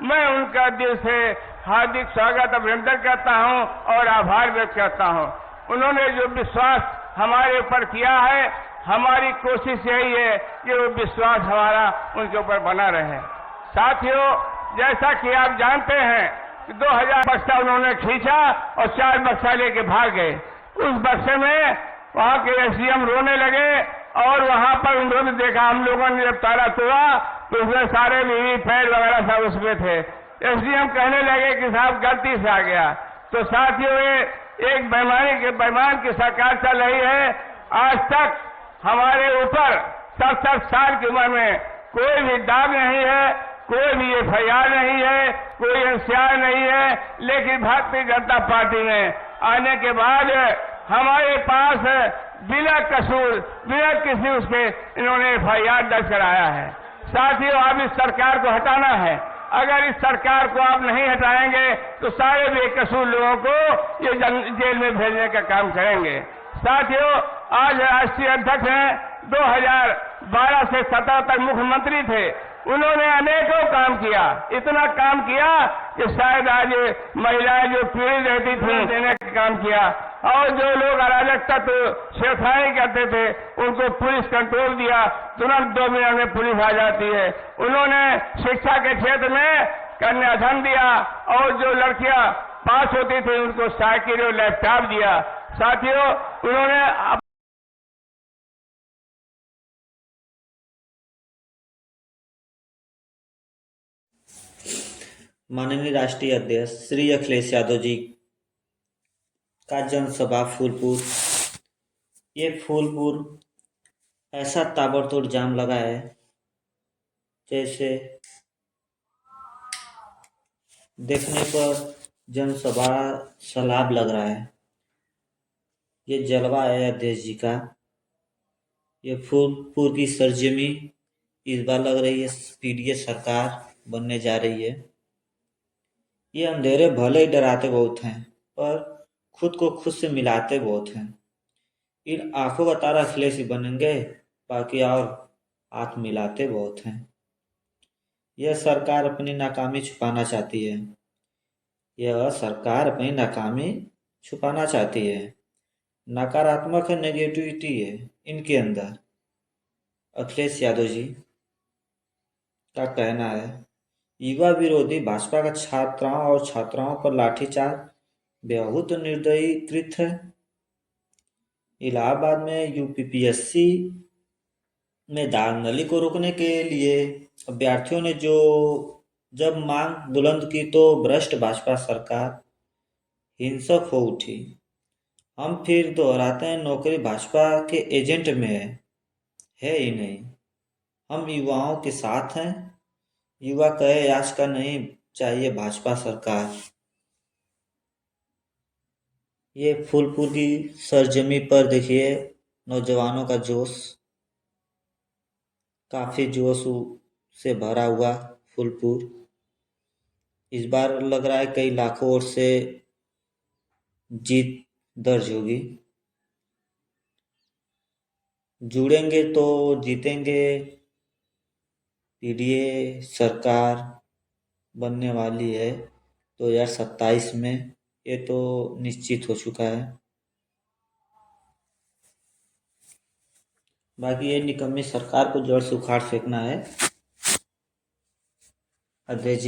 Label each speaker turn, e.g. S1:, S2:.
S1: मैं उनका दिल से हार्दिक स्वागत अभिनंदन करता हूं और आभार व्यक्त करता हूं। उन्होंने जो विश्वास हमारे ऊपर किया है, हमारी कोशिश यही है कि वो विश्वास हमारा उनके ऊपर बना रहे। साथियों, जैसा कि आप जानते हैं कि 2000 बक्सा उन्होंने खींचा और 4 बक्सा लेके भाग गए। उस बक्से में वहां के एसडीएम रोने लगे और वहां पर उन्होंने देखा, हम लोगों ने जब ताला तोड़ा तो उसमें सारे वीवीपैट वगैरह सब उसमें थे। एसडीएम कहने लगे कि साहब गलती से आ गया। तो साथियों, ये एक बेईमान की सरकार चल रही है। आज तक हमारे ऊपर 67 साल की उम्र में कोई भी दाग नहीं है, कोई भी एफआईआर नहीं है, कोई एनसीआर नहीं है, लेकिन भारतीय जनता पार्टी में आने के बाद हमारे पास बिना कसूर, बिना किसी उसके इन्होंने एफआईआर दर्ज कराया है। साथियों, अब इस सरकार को हटाना है। अगर इस सरकार को आप नहीं हटाएंगे तो सारे बेकसूर लोगों को ये जेल में भेजने का काम करेंगे। साथियों, आज राष्ट्रीय अध्यक्ष हैं, 2012 से 17 तक मुख्यमंत्री थे। उन्होंने अनेकों काम किया, इतना काम किया कि शायद आज महिलाएं जो पीड़ित रहती थी देने का काम किया, और जो लोग अराजक तत्व छेड़छाड़ी करते थे उनको पुलिस कंट्रोल दिया, तुरंत 2 मिनट में पुलिस आ जाती है। उन्होंने शिक्षा के क्षेत्र में कन्याधन दिया और जो लड़कियां पास होती थी उनको साइकिल और लैपटॉप दिया। साथियों, उन्होंने
S2: माननीय राष्ट्रीय अध्यक्ष श्री अखिलेश यादव जी का जनसभा फूलपुर। ये फूलपुर ऐसा ताबड़तोड़ जाम लगा है जैसे देखने पर जनसभा सैलाब लग रहा है। ये जलवा है अध्यक्ष जी का। ये फूलपुर की सरजमी इस बार लग रही है पीडीए सरकार बनने जा रही है। ये अंधेरे भले ही डराते बहुत हैं, पर खुद को खुद से मिलाते बहुत हैं। इन आंखों का तारा अखिलेश ही बनेंगे, बाकी और हाथ मिलाते बहुत हैं। यह सरकार अपनी नाकामी छुपाना चाहती है। यह सरकार अपनी नाकामी छुपाना चाहती है। नकारात्मक है, नेगेटिविटी है इनके अंदर। अखिलेश यादव जी का कहना है, युवा विरोधी भाजपा का छात्राओं और छात्राओं पर लाठीचार्ज बहुत निर्दयी कृत्य है। इलाहाबाद में यूपीपीएससी में दागनली को रोकने के लिए अभ्यर्थियों ने जब मांग बुलंद की तो भ्रष्ट भाजपा सरकार हिंसक हो उठी। हम फिर दोहराते हैं, नौकरी भाजपा के एजेंट में है ही नहीं। हम युवाओं के साथ हैं। युवा कहे आज का नहीं चाहिए भाजपा सरकार। ये फूलपुर की सरजमी पर देखिए नौजवानों का जोश, काफी जोश से भरा हुआ फूलपुर। इस बार लग रहा है कई लाखों वोट से जीत दर्ज होगी। जुड़ेंगे तो जीतेंगे। पीडीए सरकार बनने वाली है 2027 में, ये तो निश्चित हो चुका है। बाकी ये निकम्मी सरकार को जड़ से उखाड़ फेंकना है। अध्यक्ष जी